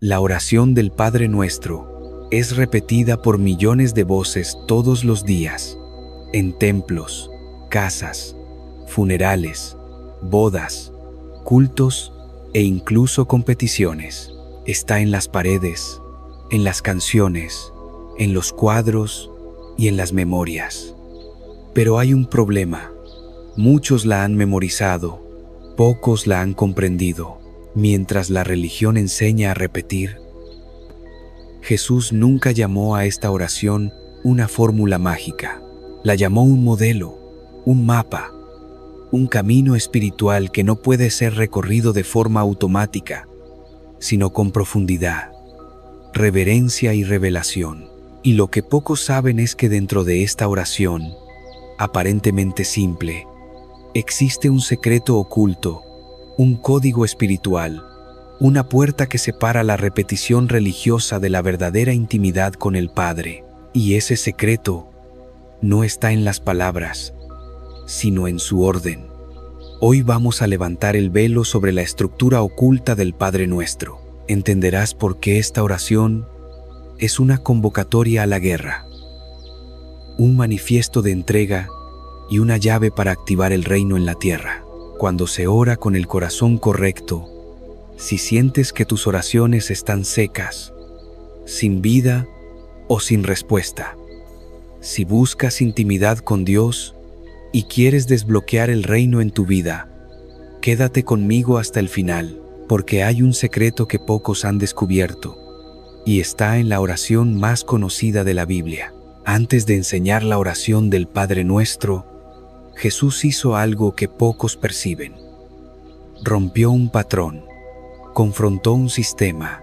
La oración del Padre Nuestro es repetida por millones de voces todos los días, en templos, casas, funerales, bodas, cultos e incluso competiciones. Está en las paredes, en las canciones, en los cuadros y en las memorias. Pero hay un problema. Muchos la han memorizado, pocos la han comprendido. Mientras la religión enseña a repetir, Jesús nunca llamó a esta oración una fórmula mágica. La llamó un modelo, un mapa, un camino espiritual que no puede ser recorrido de forma automática, sino con profundidad, reverencia y revelación. Y lo que pocos saben es que dentro de esta oración, aparentemente simple, existe un secreto oculto, un código espiritual, una puerta que separa la repetición religiosa de la verdadera intimidad con el Padre. Y ese secreto no está en las palabras, sino en su orden. Hoy vamos a levantar el velo sobre la estructura oculta del Padre Nuestro. Entenderás por qué esta oración es una convocatoria a la guerra, un manifiesto de entrega y una llave para activar el reino en la tierra. Cuando se ora con el corazón correcto, si sientes que tus oraciones están secas, sin vida o sin respuesta, si buscas intimidad con Dios y quieres desbloquear el reino en tu vida, quédate conmigo hasta el final, porque hay un secreto que pocos han descubierto, y está en la oración más conocida de la Biblia. Antes de enseñar la oración del Padre Nuestro, Jesús hizo algo que pocos perciben. Rompió un patrón, confrontó un sistema,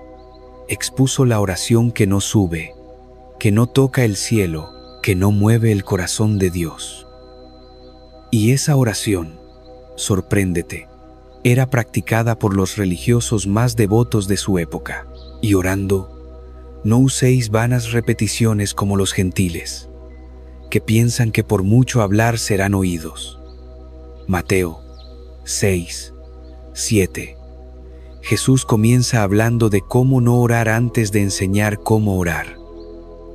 expuso la oración que no sube, que no toca el cielo, que no mueve el corazón de Dios. Y esa oración, sorpréndete, era practicada por los religiosos más devotos de su época. Y orando, no uséis vanas repeticiones como los gentiles, que piensan que por mucho hablar serán oídos. Mateo 6, 7. Jesús comienza hablando de cómo no orar antes de enseñar cómo orar.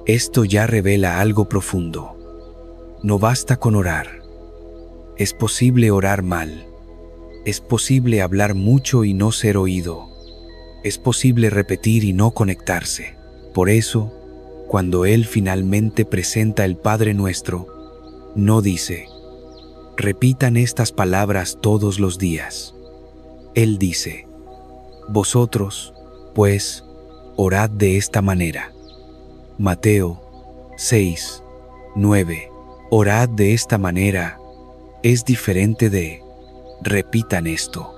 Esto ya revela algo profundo. No basta con orar. Es posible orar mal. Es posible hablar mucho y no ser oído. Es posible repetir y no conectarse. Por eso, cuando Él finalmente presenta el Padre Nuestro, no dice, repitan estas palabras todos los días. Él dice, vosotros, pues, orad de esta manera. Mateo 6, 9. Orad de esta manera es diferente de repitan esto.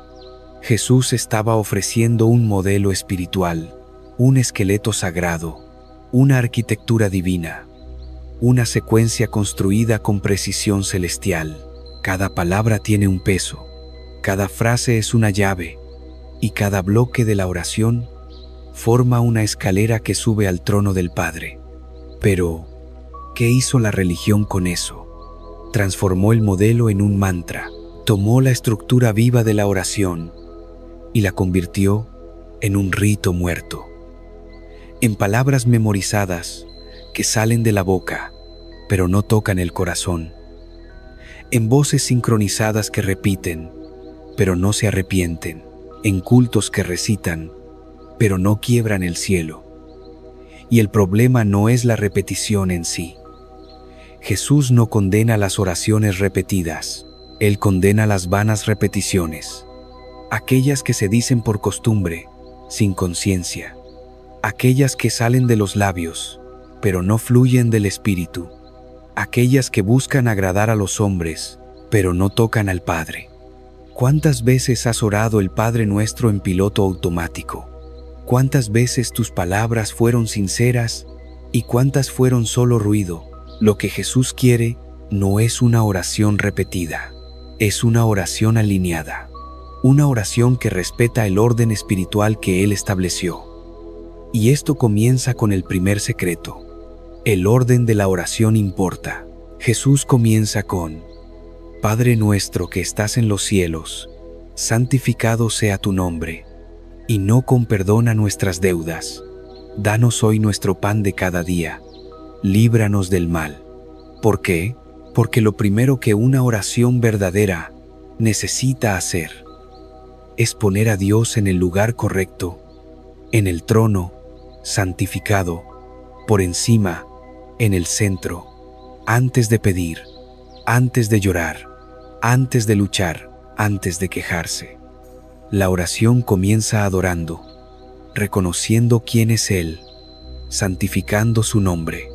Jesús estaba ofreciendo un modelo espiritual, un esqueleto sagrado, una arquitectura divina, una secuencia construida con precisión celestial. Cada palabra tiene un peso, cada frase es una llave, y cada bloque de la oración forma una escalera que sube al trono del Padre. Pero, ¿qué hizo la religión con eso? Transformó el modelo en un mantra, tomó la estructura viva de la oración y la convirtió en un rito muerto. En palabras memorizadas que salen de la boca, pero no tocan el corazón. En voces sincronizadas que repiten, pero no se arrepienten. En cultos que recitan, pero no quiebran el cielo. Y el problema no es la repetición en sí. Jesús no condena las oraciones repetidas. Él condena las vanas repeticiones, aquellas que se dicen por costumbre, sin conciencia, aquellas que salen de los labios, pero no fluyen del espíritu, aquellas que buscan agradar a los hombres, pero no tocan al Padre. ¿Cuántas veces has orado el Padre Nuestro en piloto automático? ¿Cuántas veces tus palabras fueron sinceras y cuántas fueron solo ruido? Lo que Jesús quiere no es una oración repetida, es una oración alineada, una oración que respeta el orden espiritual que Él estableció. Y esto comienza con el primer secreto. El orden de la oración importa. Jesús comienza con: Padre nuestro que estás en los cielos, santificado sea tu nombre. y no con perdón a nuestras deudas. Danos hoy nuestro pan de cada día. Líbranos del mal. ¿Por qué? Porque lo primero que una oración verdadera necesita hacer es poner a Dios en el lugar correcto, en el trono, santificado, por encima, en el centro, antes de pedir, antes de llorar, antes de luchar, antes de quejarse. La oración comienza adorando, reconociendo quién es Él, santificando su nombre,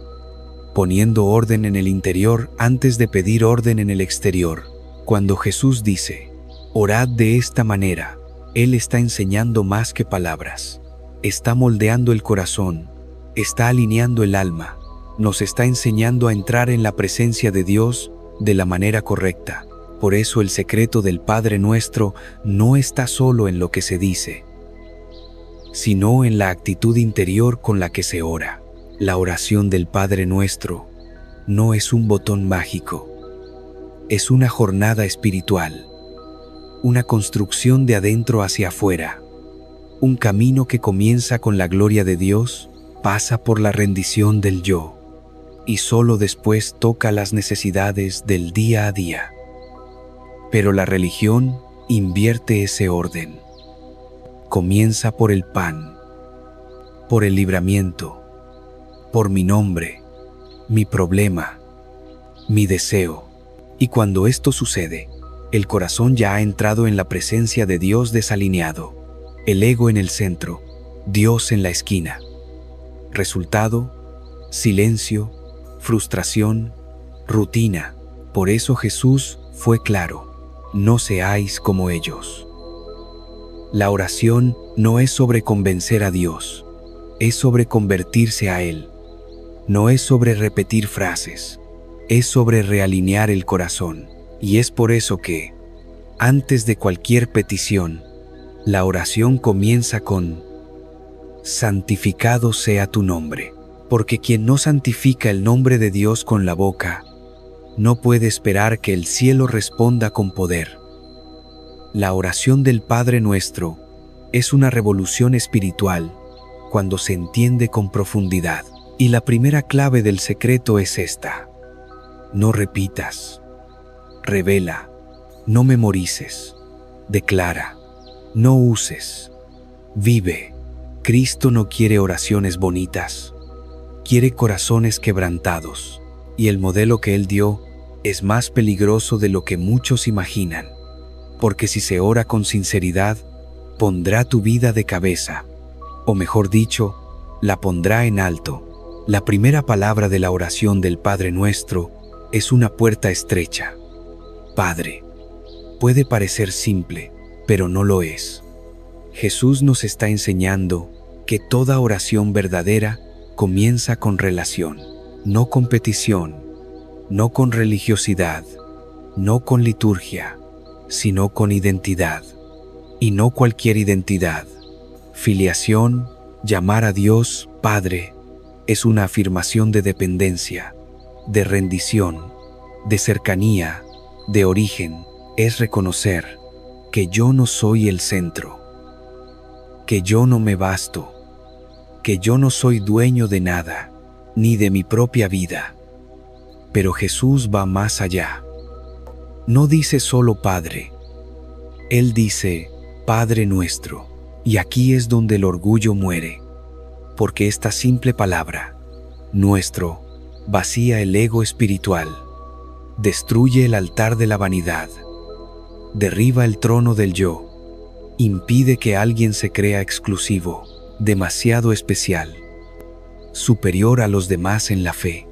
poniendo orden en el interior antes de pedir orden en el exterior. Cuando Jesús dice, orad de esta manera, Él está enseñando más que palabras. Está moldeando el corazón, está alineando el alma, nos está enseñando a entrar en la presencia de Dios de la manera correcta. Por eso el secreto del Padre Nuestro no está solo en lo que se dice, sino en la actitud interior con la que se ora. La oración del Padre Nuestro no es un botón mágico, es una jornada espiritual, una construcción de adentro hacia afuera, un camino que comienza con la gloria de Dios, pasa por la rendición del yo, y solo después toca las necesidades del día a día. Pero la religión invierte ese orden. Comienza por el pan, por el libramiento, por mi nombre, mi problema, mi deseo. Y cuando esto sucede, el corazón ya ha entrado en la presencia de Dios desalineado, el ego en el centro, Dios en la esquina. Resultado, silencio, frustración, rutina. Por eso Jesús fue claro: no seáis como ellos. La oración no es sobre convencer a Dios, es sobre convertirse a Él. No es sobre repetir frases, es sobre realinear el corazón. Y es por eso que, antes de cualquier petición, la oración comienza con: santificado sea tu nombre. Porque quien no santifica el nombre de Dios con la boca, no puede esperar que el cielo responda con poder. La oración del Padre Nuestro es una revolución espiritual cuando se entiende con profundidad. Y la primera clave del secreto es esta: no repitas, revela, no memorices, declara, no uses, vive. Cristo no quiere oraciones bonitas, quiere corazones quebrantados, y el modelo que Él dio es más peligroso de lo que muchos imaginan, porque si se ora con sinceridad, pondrá tu vida de cabeza, o mejor dicho, la pondrá en alto. La primera palabra de la oración del Padre Nuestro es una puerta estrecha. Padre. Puede parecer simple, pero no lo es. Jesús nos está enseñando que toda oración verdadera comienza con relación, no con petición, no con religiosidad, no con liturgia, sino con identidad. Y no cualquier identidad. Filiación, llamar a Dios Padre, es una afirmación de dependencia, de rendición, de cercanía, de origen. Es reconocer que yo no soy el centro, que yo no me basto, que yo no soy dueño de nada, ni de mi propia vida. Pero Jesús va más allá. No dice solo Padre. Él dice Padre Nuestro. Y aquí es donde el orgullo muere, porque esta simple palabra, nuestro, vacía el ego espiritual, destruye el altar de la vanidad, derriba el trono del yo, impide que alguien se crea exclusivo, demasiado especial, superior a los demás en la fe.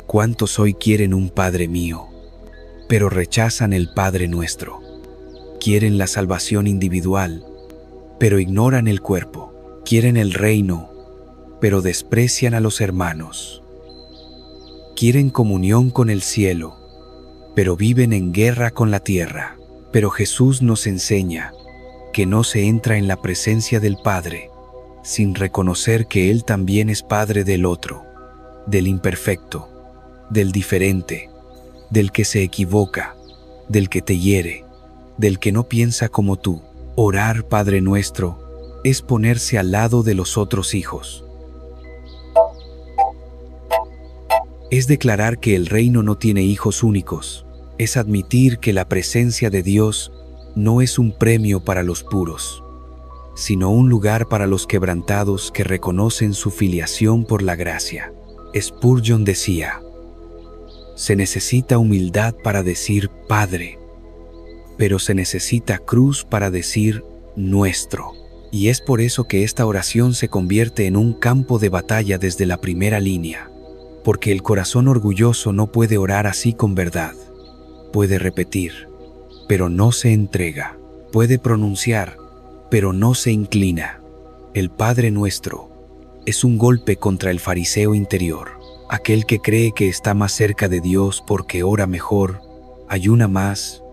¿Cuántos hoy quieren un Padre mío, pero rechazan el Padre Nuestro? Quieren la salvación individual, pero ignoran el cuerpo. Quieren el reino, pero desprecian a los hermanos. Quieren comunión con el cielo, pero viven en guerra con la tierra. Pero Jesús nos enseña que no se entra en la presencia del Padre sin reconocer que Él también es Padre del otro, del imperfecto, del diferente, del que se equivoca, del que te hiere, del que no piensa como tú. Orar Padre Nuestro es ponerse al lado de los otros hijos. Es declarar que el reino no tiene hijos únicos. Es admitir que la presencia de Dios no es un premio para los puros, sino un lugar para los quebrantados que reconocen su filiación por la gracia. Spurgeon decía: se necesita humildad para decir Padre, pero se necesita cruz para decir nuestro. Y es por eso que esta oración se convierte en un campo de batalla desde la primera línea, porque el corazón orgulloso no puede orar así con verdad. Puede repetir, pero no se entrega. Puede pronunciar, pero no se inclina. El Padre Nuestro es un golpe contra el fariseo interior, aquel que cree que está más cerca de Dios porque ora mejor, ayuna más,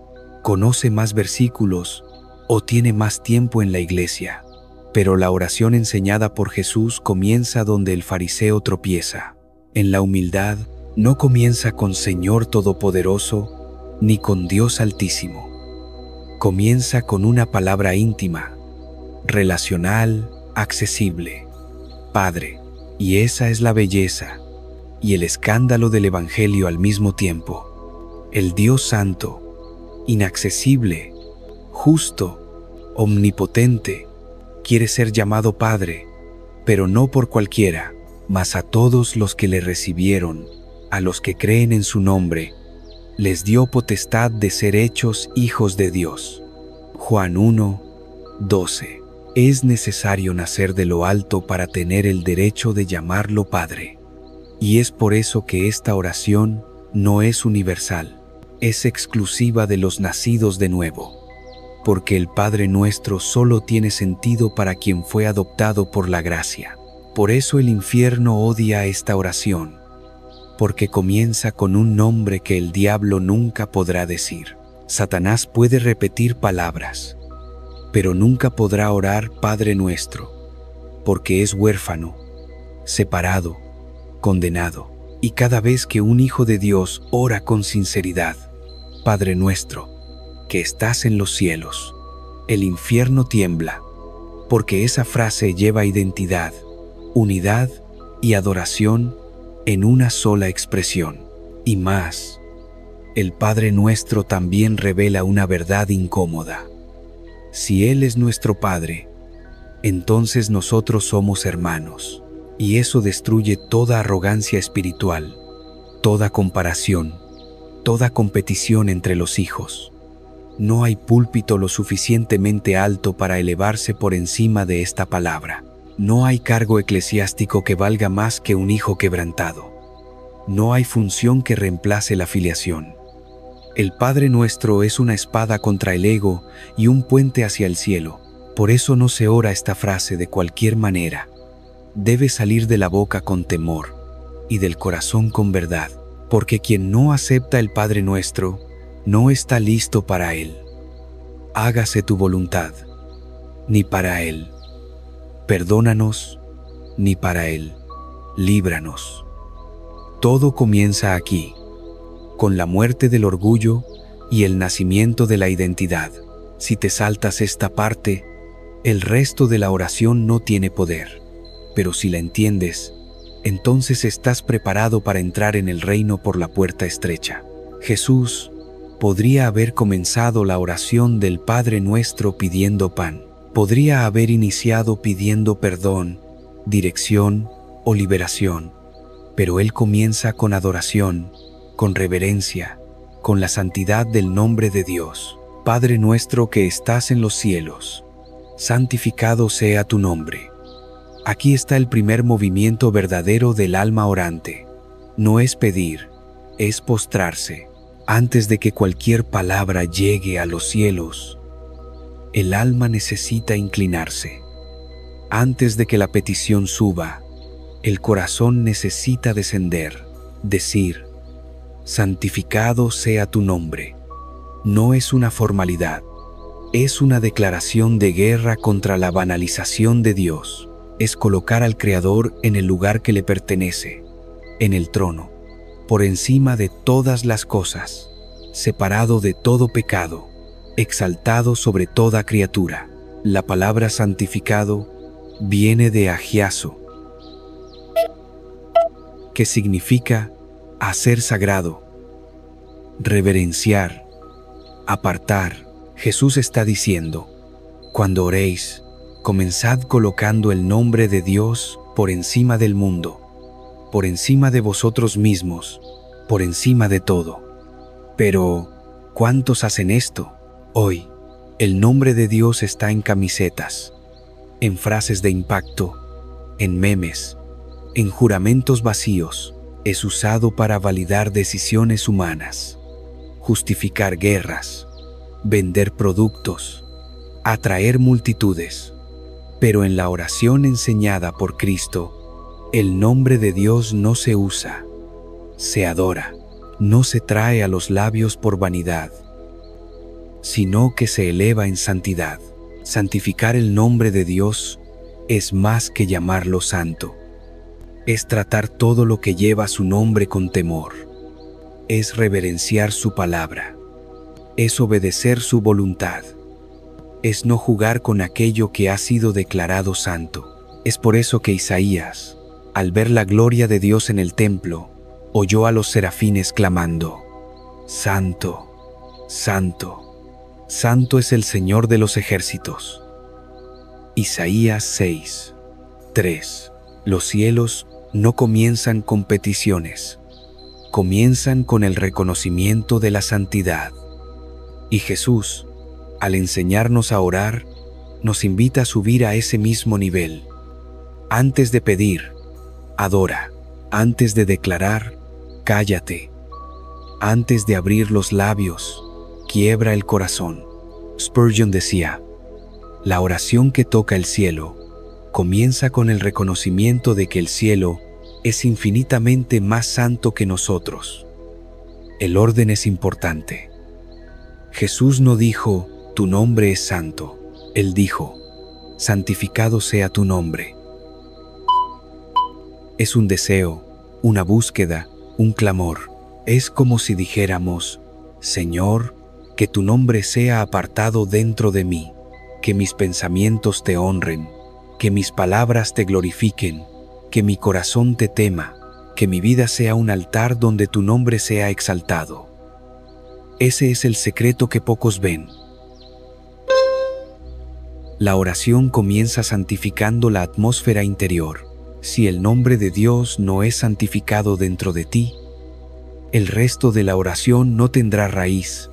conoce más versículos o tiene más tiempo en la iglesia. Pero la oración enseñada por Jesús comienza donde el fariseo tropieza. En la humildad no comienza con Señor Todopoderoso ni con Dios Altísimo. Comienza con una palabra íntima, relacional, accesible: Padre. Y esa es la belleza y el escándalo del Evangelio al mismo tiempo. El Dios Santo, inaccesible, justo, omnipotente, quiere ser llamado Padre, pero no por cualquiera, mas a todos los que le recibieron, a los que creen en su nombre, les dio potestad de ser hechos hijos de Dios. Juan 1:12. Es necesario nacer de lo alto para tener el derecho de llamarlo Padre. Y es por eso que esta oración no es universal, es exclusiva de los nacidos de nuevo. Porque el Padre Nuestro solo tiene sentido para quien fue adoptado por la gracia. Por eso el infierno odia esta oración, porque comienza con un nombre que el diablo nunca podrá decir. Satanás puede repetir palabras, pero nunca podrá orar Padre Nuestro, porque es huérfano, separado, condenado. Y cada vez que un hijo de Dios ora con sinceridad, Padre Nuestro, que estás en los cielos, el infierno tiembla, porque esa frase lleva identidad, unidad y adoración en una sola expresión. Y más, el Padre Nuestro también revela una verdad incómoda. Si Él es nuestro Padre, entonces nosotros somos hermanos, y eso destruye toda arrogancia espiritual, toda comparación, toda competición entre los hijos. No hay púlpito lo suficientemente alto para elevarse por encima de esta palabra. No hay cargo eclesiástico que valga más que un hijo quebrantado. No hay función que reemplace la filiación. El Padre Nuestro es una espada contra el ego y un puente hacia el cielo. Por eso no se ora esta frase de cualquier manera. Debe salir de la boca con temor y del corazón con verdad, porque quien no acepta el Padre Nuestro no está listo para Él. Hágase tu voluntad, ni para Él. Perdónanos, ni para Él. Líbranos. Todo comienza aquí, con la muerte del orgullo y el nacimiento de la identidad. Si te saltas esta parte, el resto de la oración no tiene poder. Pero si la entiendes, entonces estás preparado para entrar en el reino por la puerta estrecha. Jesús podría haber comenzado la oración del Padre Nuestro pidiendo pan. Podría haber iniciado pidiendo perdón, dirección o liberación. Pero Él comienza con adoración, con reverencia, con la santidad del nombre de Dios. Padre nuestro que estás en los cielos, santificado sea tu nombre. Aquí está el primer movimiento verdadero del alma orante. No es pedir, es postrarse. Antes de que cualquier palabra llegue a los cielos, el alma necesita inclinarse. Antes de que la petición suba, el corazón necesita descender, decir, santificado sea tu nombre. No es una formalidad, es una declaración de guerra contra la banalización de Dios. Es colocar al Creador en el lugar que le pertenece, en el trono, por encima de todas las cosas, separado de todo pecado, exaltado sobre toda criatura. La palabra santificado viene de agiazo, que significa hacer sagrado, reverenciar, apartar. Jesús está diciendo: cuando oréis, comenzad colocando el nombre de Dios por encima del mundo, por encima de vosotros mismos, por encima de todo. Pero, ¿cuántos hacen esto? Hoy, el nombre de Dios está en camisetas, en frases de impacto, en memes, en juramentos vacíos. Es usado para validar decisiones humanas, justificar guerras, vender productos, atraer multitudes. Pero en la oración enseñada por Cristo, el nombre de Dios no se usa, se adora. No se trae a los labios por vanidad, sino que se eleva en santidad. Santificar el nombre de Dios es más que llamarlo santo. Es tratar todo lo que lleva su nombre con temor. Es reverenciar su palabra. Es obedecer su voluntad. Es no jugar con aquello que ha sido declarado santo. Es por eso que Isaías, al ver la gloria de Dios en el templo, oyó a los serafines clamando: Santo, Santo, Santo es el Señor de los ejércitos. Isaías 6, 3. Los cielos no comienzan con peticiones, comienzan con el reconocimiento de la santidad. Y Jesús, al enseñarnos a orar, nos invita a subir a ese mismo nivel. Antes de pedir, adora. Antes de declarar, cállate. Antes de abrir los labios, quiebra el corazón. Spurgeon decía: la oración que toca el cielo comienza con el reconocimiento de que el cielo es infinitamente más santo que nosotros. El orden es importante. Jesús no dijo: tu nombre es santo. Él dijo: santificado sea tu nombre. Es un deseo, una búsqueda, un clamor. Es como si dijéramos: Señor, que tu nombre sea apartado dentro de mí, que mis pensamientos te honren, que mis palabras te glorifiquen, que mi corazón te tema, que mi vida sea un altar donde tu nombre sea exaltado. Ese es el secreto que pocos ven. La oración comienza santificando la atmósfera interior. Si el nombre de Dios no es santificado dentro de ti, el resto de la oración no tendrá raíz,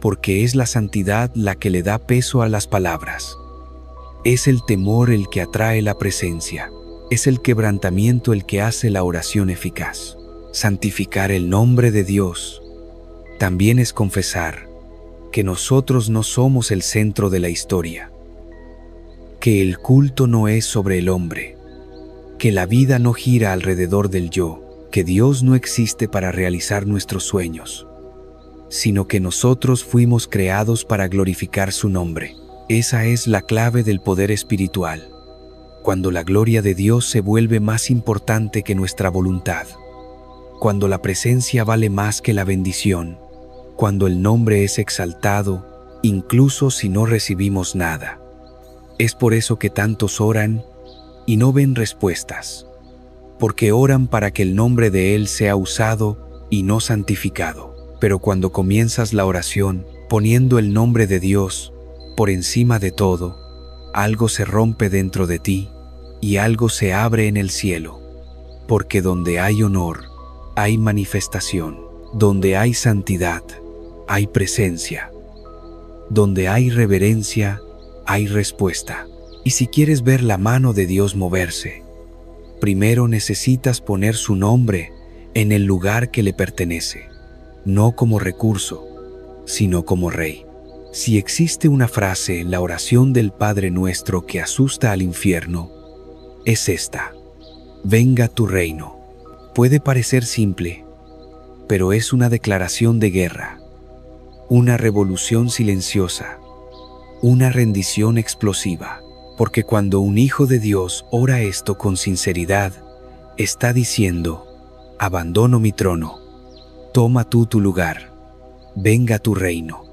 porque es la santidad la que le da peso a las palabras. Es el temor el que atrae la presencia. Es el quebrantamiento el que hace la oración eficaz. Santificar el nombre de Dios también es confesar que nosotros no somos el centro de la historia, que el culto no es sobre el hombre, que la vida no gira alrededor del yo, que Dios no existe para realizar nuestros sueños, sino que nosotros fuimos creados para glorificar su nombre. Esa es la clave del poder espiritual, cuando la gloria de Dios se vuelve más importante que nuestra voluntad, cuando la presencia vale más que la bendición, cuando el nombre es exaltado, incluso si no recibimos nada. Es por eso que tantos oran y no ven respuestas, porque oran para que el nombre de Él sea usado y no santificado. Pero cuando comienzas la oración poniendo el nombre de Dios por encima de todo, algo se rompe dentro de ti y algo se abre en el cielo, porque donde hay honor, hay manifestación. Donde hay santidad, hay presencia. Donde hay reverencia, hay respuesta. Y si quieres ver la mano de Dios moverse, primero necesitas poner su nombre en el lugar que le pertenece, no como recurso, sino como Rey. Si existe una frase en la oración del Padre Nuestro que asusta al infierno, es esta: venga tu reino. Puede parecer simple, pero es una declaración de guerra, una revolución silenciosa, una rendición explosiva. Porque cuando un hijo de Dios ora esto con sinceridad, está diciendo: abandono mi trono, toma tú tu lugar, venga tu reino.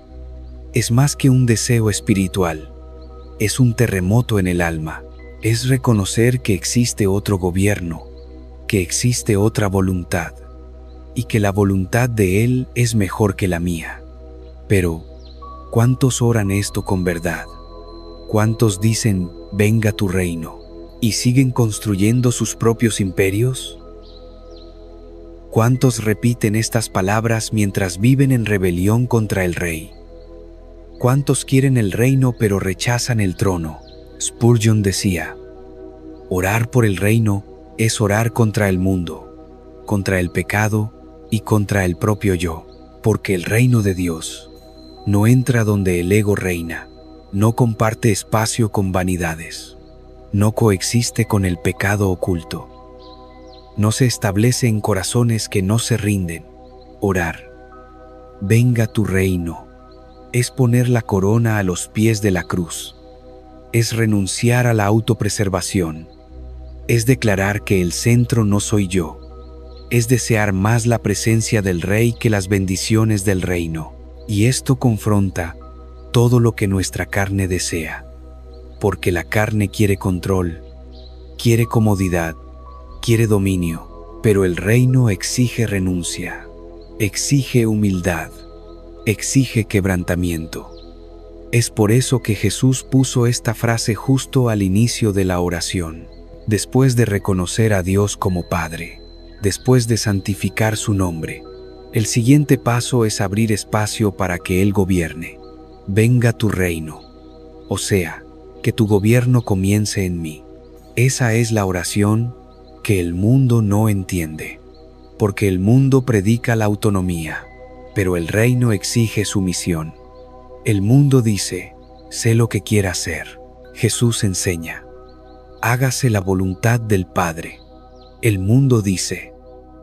Es más que un deseo espiritual, es un terremoto en el alma. Es reconocer que existe otro gobierno, que existe otra voluntad, y que la voluntad de Él es mejor que la mía. Pero, ¿cuántos oran esto con verdad? ¿Cuántos dicen, venga tu reino, y siguen construyendo sus propios imperios? ¿Cuántos repiten estas palabras mientras viven en rebelión contra el rey? ¿Cuántos quieren el reino pero rechazan el trono? Spurgeon decía, orar por el reino es orar contra el mundo, contra el pecado y contra el propio yo, porque el reino de Dios no entra donde el ego reina, no comparte espacio con vanidades, no coexiste con el pecado oculto, no se establece en corazones que no se rinden. Orar, venga tu reino, es poner la corona a los pies de la cruz, es renunciar a la autopreservación, es declarar que el centro no soy yo, es desear más la presencia del Rey que las bendiciones del reino. Y esto confronta todo lo que nuestra carne desea, porque la carne quiere control, quiere comodidad, quiere dominio, pero el reino exige renuncia, exige humildad, exige quebrantamiento. Es por eso que Jesús puso esta frase justo al inicio de la oración, después de reconocer a Dios como Padre, después de santificar su nombre. El siguiente paso es abrir espacio para que Él gobierne. Venga tu reino, o sea, que tu gobierno comience en mí. Esa es la oración que el mundo no entiende, porque el mundo predica la autonomía, pero el reino exige sumisión. El mundo dice, sé lo que quiera hacer. Jesús enseña, hágase la voluntad del Padre. El mundo dice,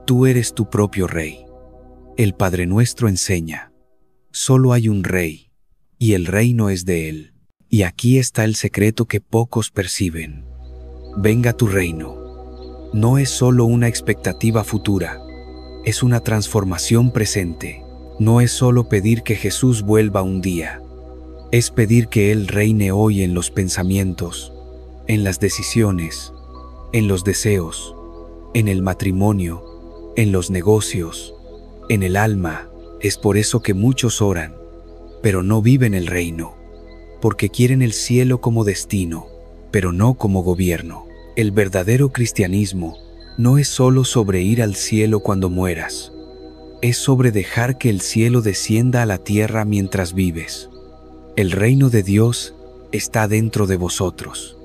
tú eres tu propio rey. El Padre Nuestro enseña, solo hay un rey, y el reino es de Él. Y aquí está el secreto que pocos perciben. Venga tu reino. No es solo una expectativa futura, es una transformación presente. No es solo pedir que Jesús vuelva un día, es pedir que Él reine hoy en los pensamientos, en las decisiones, en los deseos, en el matrimonio, en los negocios, en el alma. Es por eso que muchos oran, pero no viven el reino, porque quieren el cielo como destino, pero no como gobierno. El verdadero cristianismo no es solo sobre ir al cielo cuando mueras, es sobre dejar que el cielo descienda a la tierra mientras vives. El reino de Dios está dentro de vosotros.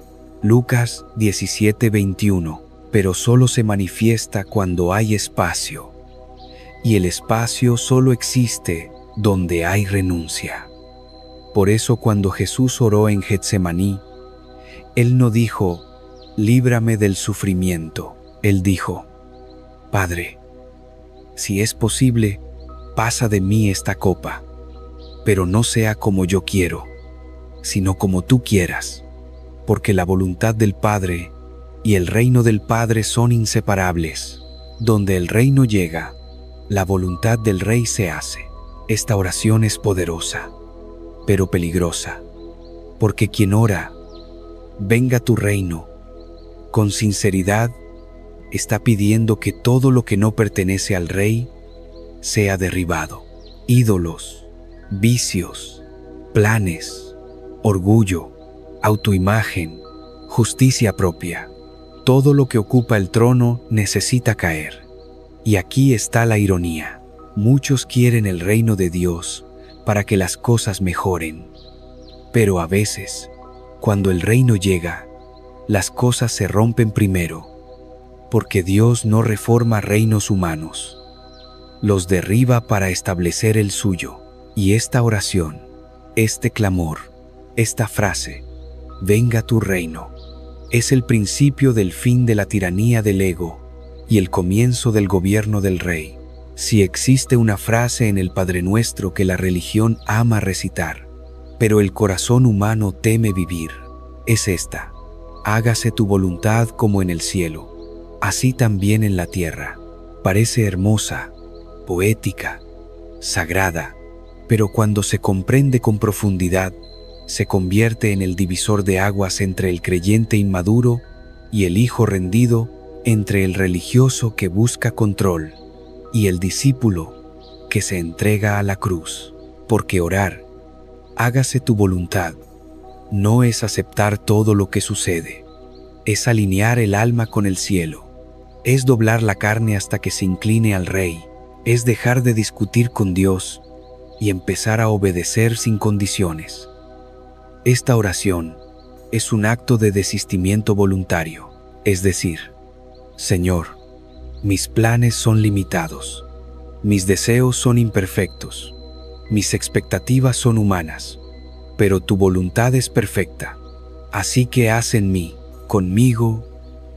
Lucas 17:21. Pero solo se manifiesta cuando hay espacio, y el espacio solo existe donde hay renuncia. Por eso cuando Jesús oró en Getsemaní, Él no dijo, líbrame del sufrimiento. Él dijo, Padre, si es posible, pasa de mí esta copa, pero no sea como yo quiero, sino como tú quieras, porque la voluntad del Padre y el reino del Padre son inseparables. Donde el reino llega, la voluntad del Rey se hace. Esta oración es poderosa, pero peligrosa, porque quien ora, venga tu reino, con sinceridad, está pidiendo que todo lo que no pertenece al Rey sea derribado. Ídolos, vicios, planes, orgullo, autoimagen, justicia propia. Todo lo que ocupa el trono necesita caer. Y aquí está la ironía. Muchos quieren el reino de Dios para que las cosas mejoren. Pero a veces, cuando el reino llega, las cosas se rompen primero, porque Dios no reforma reinos humanos. Los derriba para establecer el suyo. Y esta oración, este clamor, esta frase, venga tu reino, es el principio del fin de la tiranía del ego y el comienzo del gobierno del Rey. Si existe una frase en el Padre Nuestro que la religión ama recitar, pero el corazón humano teme vivir, es esta: hágase tu voluntad como en el cielo, así también en la tierra. Parece hermosa, poética, sagrada, pero cuando se comprende con profundidad, se convierte en el divisor de aguas entre el creyente inmaduro y el hijo rendido, entre el religioso que busca control y el discípulo que se entrega a la cruz. Porque orar, hágase tu voluntad, no es aceptar todo lo que sucede, es alinear el alma con el cielo, es doblar la carne hasta que se incline al Rey, es dejar de discutir con Dios y empezar a obedecer sin condiciones. Esta oración es un acto de desistimiento voluntario, es decir, Señor, mis planes son limitados, mis deseos son imperfectos, mis expectativas son humanas, pero tu voluntad es perfecta, así que haz en mí, conmigo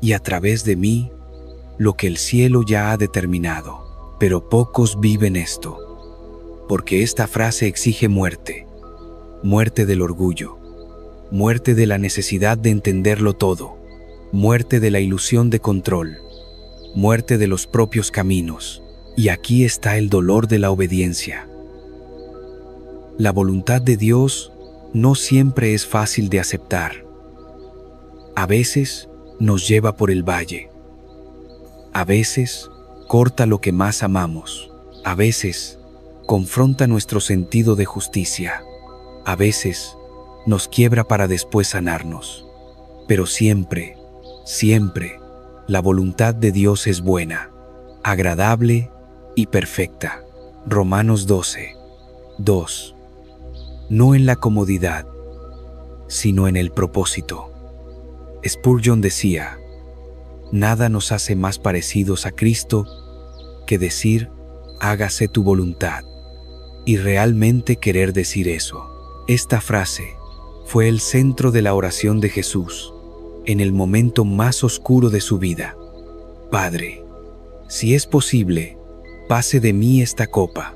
y a través de mí lo que el cielo ya ha determinado. Pero pocos viven esto, porque esta frase exige muerte, muerte del orgullo, muerte de la necesidad de entenderlo todo, muerte de la ilusión de control, muerte de los propios caminos. Y aquí está el dolor de la obediencia. La voluntad de Dios no siempre es fácil de aceptar. A veces nos lleva por el valle. A veces corta lo que más amamos. A veces confronta nuestro sentido de justicia. A veces nos quiebra para después sanarnos. Pero siempre, siempre, la voluntad de Dios es buena, agradable y perfecta. Romanos 12, 2. No en la comodidad, sino en el propósito. Spurgeon decía, nada nos hace más parecidos a Cristo que decir, hágase tu voluntad, y realmente querer decir eso. Esta frase fue el centro de la oración de Jesús en el momento más oscuro de su vida. Padre, si es posible, pase de mí esta copa,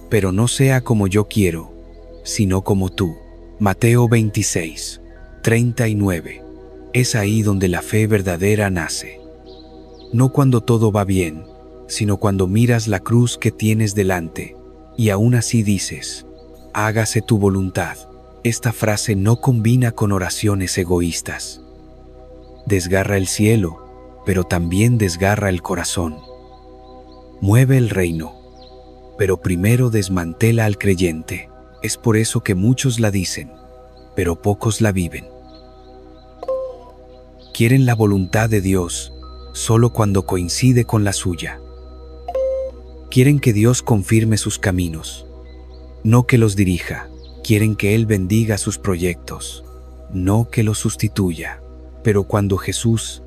pero no sea como yo quiero, sino como tú. Mateo 26, 39. Es ahí donde la fe verdadera nace. No cuando todo va bien, sino cuando miras la cruz que tienes delante, y aún así dices, hágase tu voluntad. Esta frase no combina con oraciones egoístas. Desgarra el cielo, pero también desgarra el corazón. Mueve el reino, pero primero desmantela al creyente. Es por eso que muchos la dicen, pero pocos la viven. Quieren la voluntad de Dios solo cuando coincide con la suya. Quieren que Dios confirme sus caminos, no que los dirija. Quieren que Él bendiga sus proyectos, no que los sustituya. Pero cuando Jesús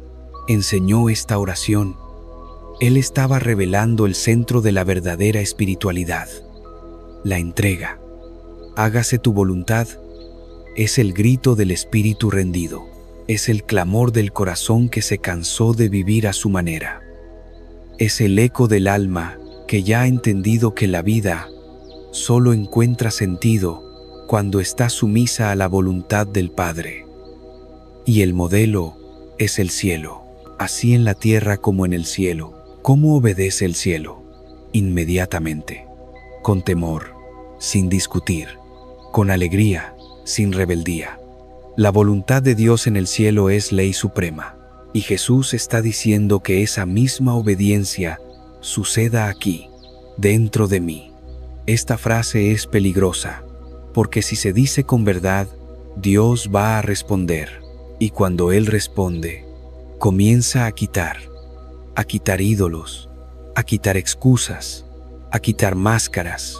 enseñó esta oración, Él estaba revelando el centro de la verdadera espiritualidad, la entrega. Hágase tu voluntad es el grito del espíritu rendido, es el clamor del corazón que se cansó de vivir a su manera. Es el eco del alma que ya ha entendido que la vida solo encuentra sentido cuando está sumisa a la voluntad del Padre. Y el modelo es el cielo, así en la tierra como en el cielo. ¿Cómo obedece el cielo? Inmediatamente, con temor, sin discutir, con alegría, sin rebeldía. La voluntad de Dios en el cielo es ley suprema, y Jesús está diciendo que esa misma obediencia suceda aquí, dentro de mí. Esta frase es peligrosa, porque si se dice con verdad, Dios va a responder, y cuando Él responde, comienza a quitar ídolos, a quitar excusas, a quitar máscaras,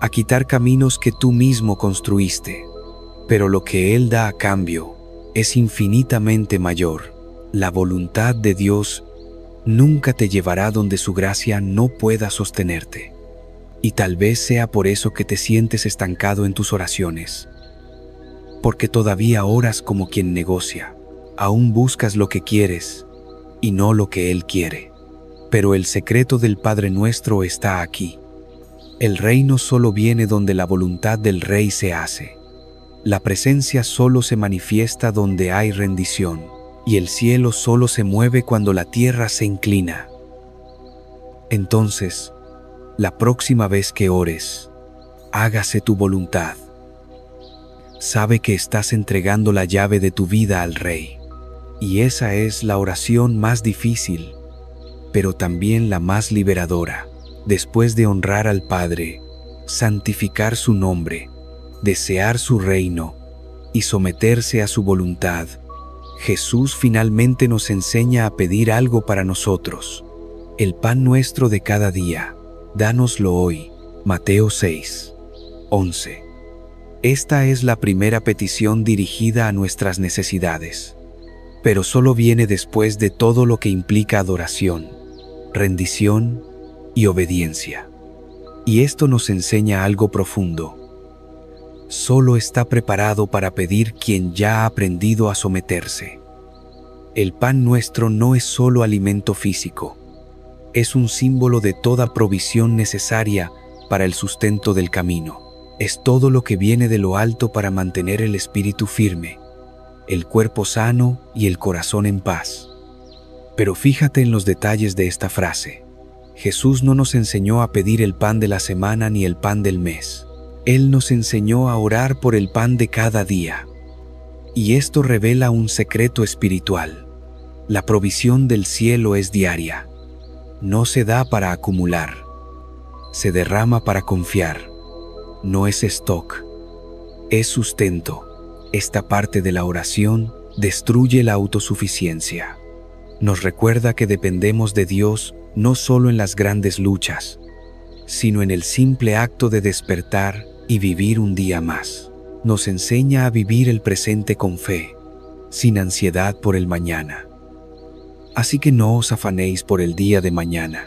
a quitar caminos que tú mismo construiste. Pero lo que Él da a cambio es infinitamente mayor. La voluntad de Dios nunca te llevará donde su gracia no pueda sostenerte. Y tal vez sea por eso que te sientes estancado en tus oraciones. Porque todavía oras como quien negocia. Aún buscas lo que quieres y no lo que Él quiere. Pero el secreto del Padre Nuestro está aquí. El reino solo viene donde la voluntad del Rey se hace. La presencia solo se manifiesta donde hay rendición, y el cielo solo se mueve cuando la tierra se inclina. Entonces, la próxima vez que ores, hágase tu voluntad. Sabe que estás entregando la llave de tu vida al Rey. Y esa es la oración más difícil, pero también la más liberadora. Después de honrar al Padre, santificar su nombre, desear su reino y someterse a su voluntad, Jesús finalmente nos enseña a pedir algo para nosotros. El pan nuestro de cada día, dánoslo hoy. Mateo 6:11. Esta es la primera petición dirigida a nuestras necesidades, pero solo viene después de todo lo que implica adoración, rendición y obediencia. Y esto nos enseña algo profundo. Solo está preparado para pedir quien ya ha aprendido a someterse. El pan nuestro no es solo alimento físico, es un símbolo de toda provisión necesaria para el sustento del camino. Es todo lo que viene de lo alto para mantener el espíritu firme, el cuerpo sano y el corazón en paz. Pero fíjate en los detalles de esta frase. Jesús no nos enseñó a pedir el pan de la semana ni el pan del mes. Él nos enseñó a orar por el pan de cada día. Y esto revela un secreto espiritual. La provisión del cielo es diaria. No se da para acumular. Se derrama para confiar. No es stock. Es sustento. Esta parte de la oración destruye la autosuficiencia. Nos recuerda que dependemos de Dios no solo en las grandes luchas, sino en el simple acto de despertar y vivir un día más. Nos enseña a vivir el presente con fe, sin ansiedad por el mañana. Así que no os afanéis por el día de mañana,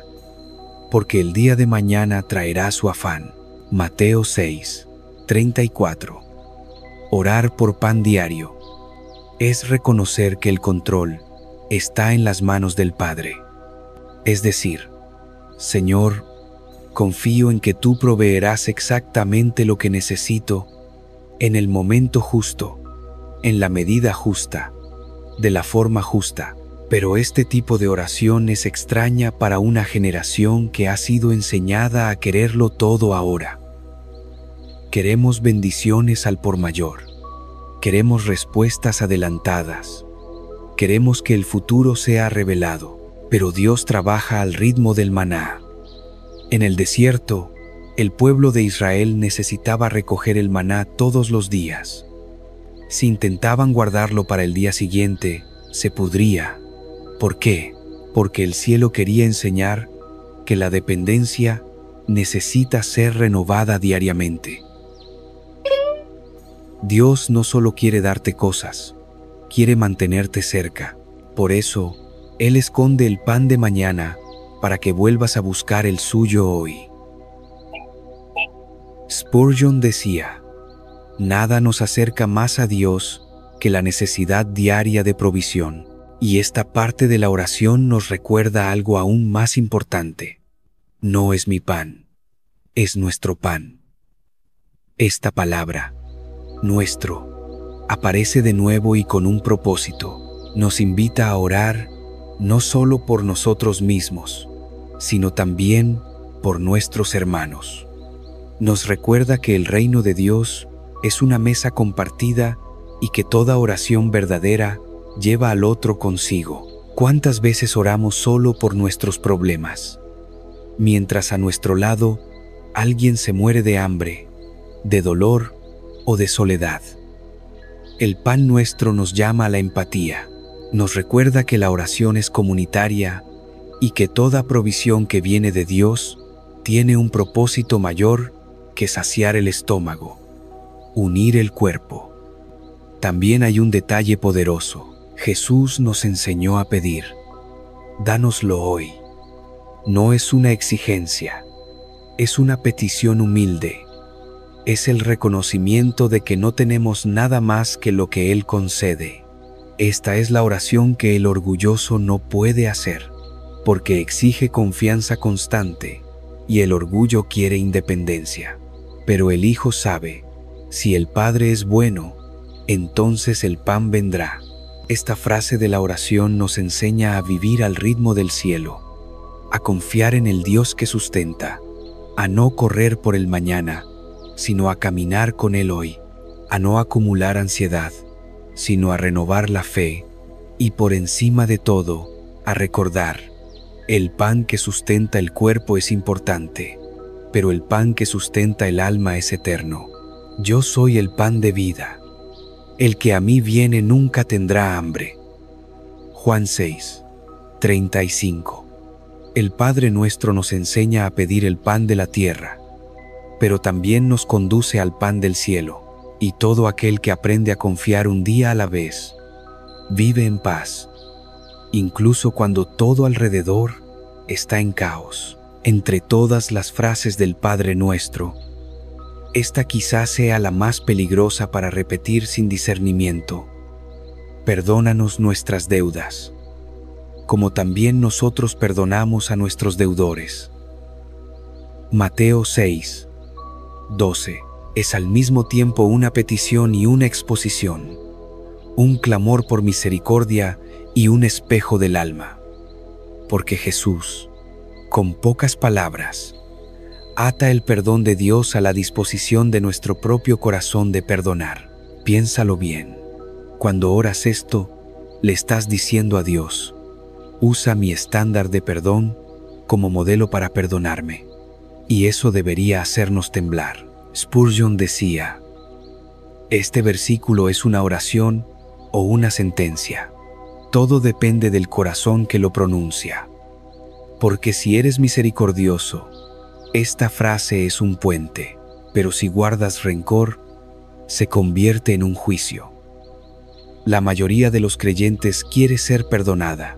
porque el día de mañana traerá su afán. Mateo 6:34. Orar por pan diario es reconocer que el control está en las manos del Padre. Es decir, Señor, confío en que tú proveerás exactamente lo que necesito en el momento justo, en la medida justa, de la forma justa. Pero este tipo de oración es extraña para una generación que ha sido enseñada a quererlo todo ahora. Queremos bendiciones al por mayor. Queremos respuestas adelantadas. Queremos que el futuro sea revelado. Pero Dios trabaja al ritmo del maná. En el desierto, el pueblo de Israel necesitaba recoger el maná todos los días. Si intentaban guardarlo para el día siguiente, se pudría. ¿Por qué? Porque el cielo quería enseñar que la dependencia necesita ser renovada diariamente. Dios no solo quiere darte cosas, quiere mantenerte cerca. Por eso, Él esconde el pan de mañana para que vuelvas a buscar el suyo hoy. Spurgeon decía, nada nos acerca más a Dios que la necesidad diaria de provisión. Y esta parte de la oración nos recuerda algo aún más importante. No es mi pan, es nuestro pan. Esta palabra, nuestro, aparece de nuevo y con un propósito. Nos invita a orar no solo por nosotros mismos, sino también por nuestros hermanos. Nos recuerda que el reino de Dios es una mesa compartida y que toda oración verdadera lleva al otro consigo. ¿Cuántas veces oramos solo por nuestros problemas, mientras a nuestro lado alguien se muere de hambre, de dolor o de soledad? El pan nuestro nos llama a la empatía. Nos recuerda que la oración es comunitaria y que toda provisión que viene de Dios tiene un propósito mayor que saciar el estómago, unir el cuerpo. También hay un detalle poderoso. Jesús nos enseñó a pedir, dánoslo hoy. No es una exigencia, es una petición humilde. Es el reconocimiento de que no tenemos nada más que lo que Él concede. Esta es la oración que el orgulloso no puede hacer, porque exige confianza constante y el orgullo quiere independencia. Pero el Hijo sabe, si el Padre es bueno, entonces el pan vendrá. Esta frase de la oración nos enseña a vivir al ritmo del cielo, a confiar en el Dios que sustenta, a no correr por el mañana, sino a caminar con Él hoy. a no acumular ansiedad, sino a renovar la fe y por encima de todo, a recordar, el pan que sustenta el cuerpo es importante, pero el pan que sustenta el alma es eterno. Yo soy el pan de vida. El que a mí viene nunca tendrá hambre. Juan 6, 35. El Padre nuestro nos enseña a pedir el pan de la tierra, pero también nos conduce al pan del cielo, y todo aquel que aprende a confiar un día a la vez, vive en paz, incluso cuando todo alrededor está en caos. Entre todas las frases del Padre Nuestro, esta quizás sea la más peligrosa para repetir sin discernimiento. Perdónanos nuestras deudas, como también nosotros perdonamos a nuestros deudores. Mateo 6, 12. Es al mismo tiempo una petición y una exposición, un clamor por misericordia y un espejo del alma. Porque Jesús, con pocas palabras, ata el perdón de Dios a la disposición de nuestro propio corazón de perdonar. Piénsalo bien. Cuando oras esto, le estás diciendo a Dios: usa mi estándar de perdón como modelo para perdonarme. Y eso debería hacernos temblar. Spurgeon decía: este versículo es una oración o una sentencia. Todo depende del corazón que lo pronuncia. Porque si eres misericordioso, esta frase es un puente, pero si guardas rencor, se convierte en un juicio. La mayoría de los creyentes quiere ser perdonada,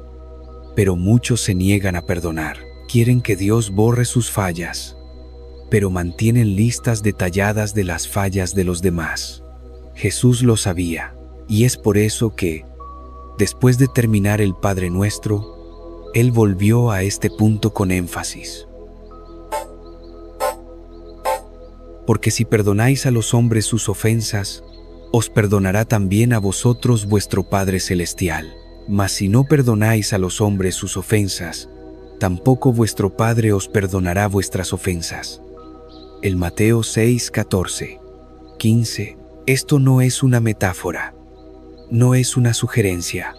pero muchos se niegan a perdonar. Quieren que Dios borre sus fallas, pero mantienen listas detalladas de las fallas de los demás. Jesús lo sabía, y es por eso que, después de terminar el Padre Nuestro, Él volvió a este punto con énfasis. Porque si perdonáis a los hombres sus ofensas, os perdonará también a vosotros vuestro Padre Celestial. Mas si no perdonáis a los hombres sus ofensas, tampoco vuestro Padre os perdonará vuestras ofensas. El Mateo 6, 14, 15. Esto no es una metáfora, no es una sugerencia,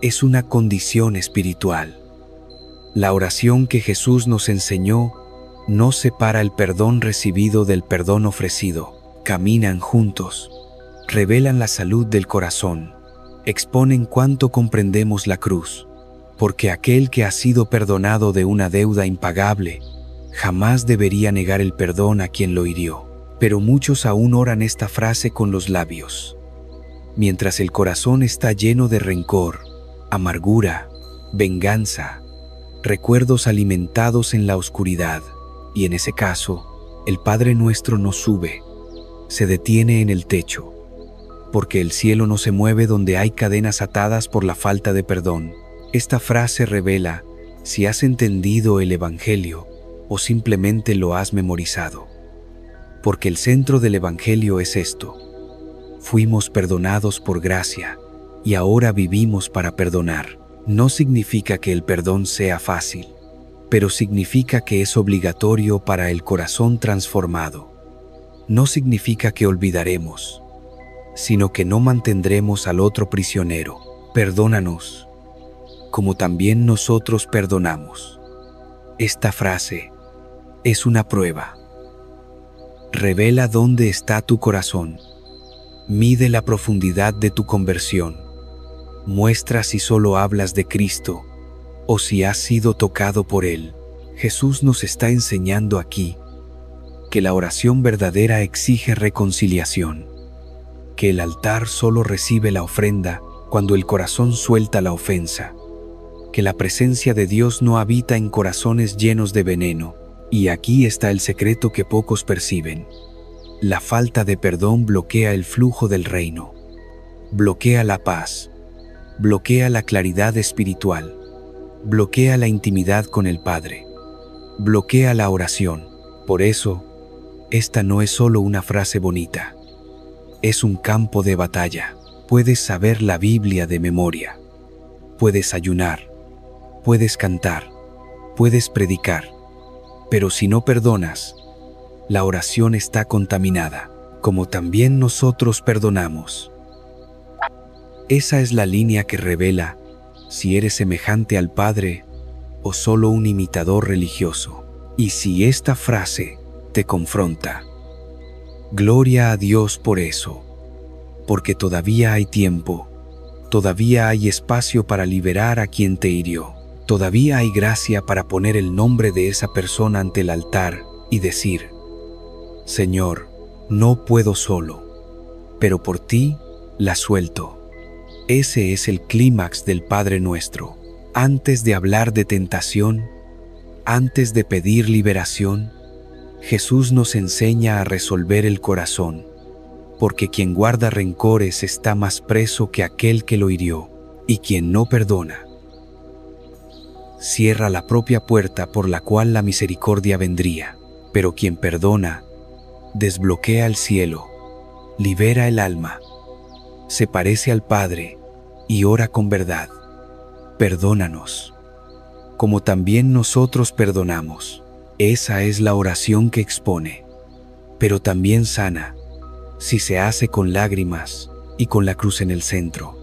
es una condición espiritual. La oración que Jesús nos enseñó no separa el perdón recibido del perdón ofrecido. Caminan juntos, revelan la salud del corazón, exponen cuánto comprendemos la cruz, porque aquel que ha sido perdonado de una deuda impagable jamás debería negar el perdón a quien lo hirió. Pero muchos aún oran esta frase con los labios, mientras el corazón está lleno de rencor, amargura, venganza, recuerdos alimentados en la oscuridad. Y en ese caso, el Padre Nuestro no sube, se detiene en el techo, porque el cielo no se mueve donde hay cadenas atadas por la falta de perdón. Esta frase revela si has entendido el Evangelio o simplemente lo has memorizado. Porque el centro del Evangelio es esto: fuimos perdonados por gracia y ahora vivimos para perdonar. No significa que el perdón sea fácil, pero significa que es obligatorio para el corazón transformado. No significa que olvidaremos, sino que no mantendremos al otro prisionero. Perdónanos, como también nosotros perdonamos. Esta frase es una prueba. Revela dónde está tu corazón. Mide la profundidad de tu conversión. Muestra si solo hablas de Cristo o si has sido tocado por Él. Jesús nos está enseñando aquí que la oración verdadera exige reconciliación, que el altar solo recibe la ofrenda cuando el corazón suelta la ofensa, que la presencia de Dios no habita en corazones llenos de veneno. Y aquí está el secreto que pocos perciben. La falta de perdón bloquea el flujo del reino, bloquea la paz, bloquea la claridad espiritual, bloquea la intimidad con el Padre, bloquea la oración. Por eso, esta no es solo una frase bonita, es un campo de batalla. Puedes saber la Biblia de memoria, puedes ayunar, puedes cantar, puedes predicar, pero si no perdonas, la oración está contaminada. como también nosotros perdonamos. Esa es la línea que revela si eres semejante al Padre o solo un imitador religioso. Y si esta frase te confronta, gloria a Dios por eso, porque todavía hay tiempo, todavía hay espacio para liberar a quien te hirió, todavía hay gracia para poner el nombre de esa persona ante el altar y decir: Señor, no puedo solo, pero por ti la suelto. Ese es el clímax del Padre Nuestro. Antes de hablar de tentación, antes de pedir liberación, Jesús nos enseña a resolver el corazón, porque quien guarda rencores está más preso que aquel que lo hirió, y quien no perdona cierra la propia puerta por la cual la misericordia vendría, pero quien perdona desbloquea el cielo, libera el alma, se parece al Padre y ora con verdad: perdónanos, como también nosotros perdonamos. Esa es la oración que expone, pero también sana, si se hace con lágrimas y con la cruz en el centro.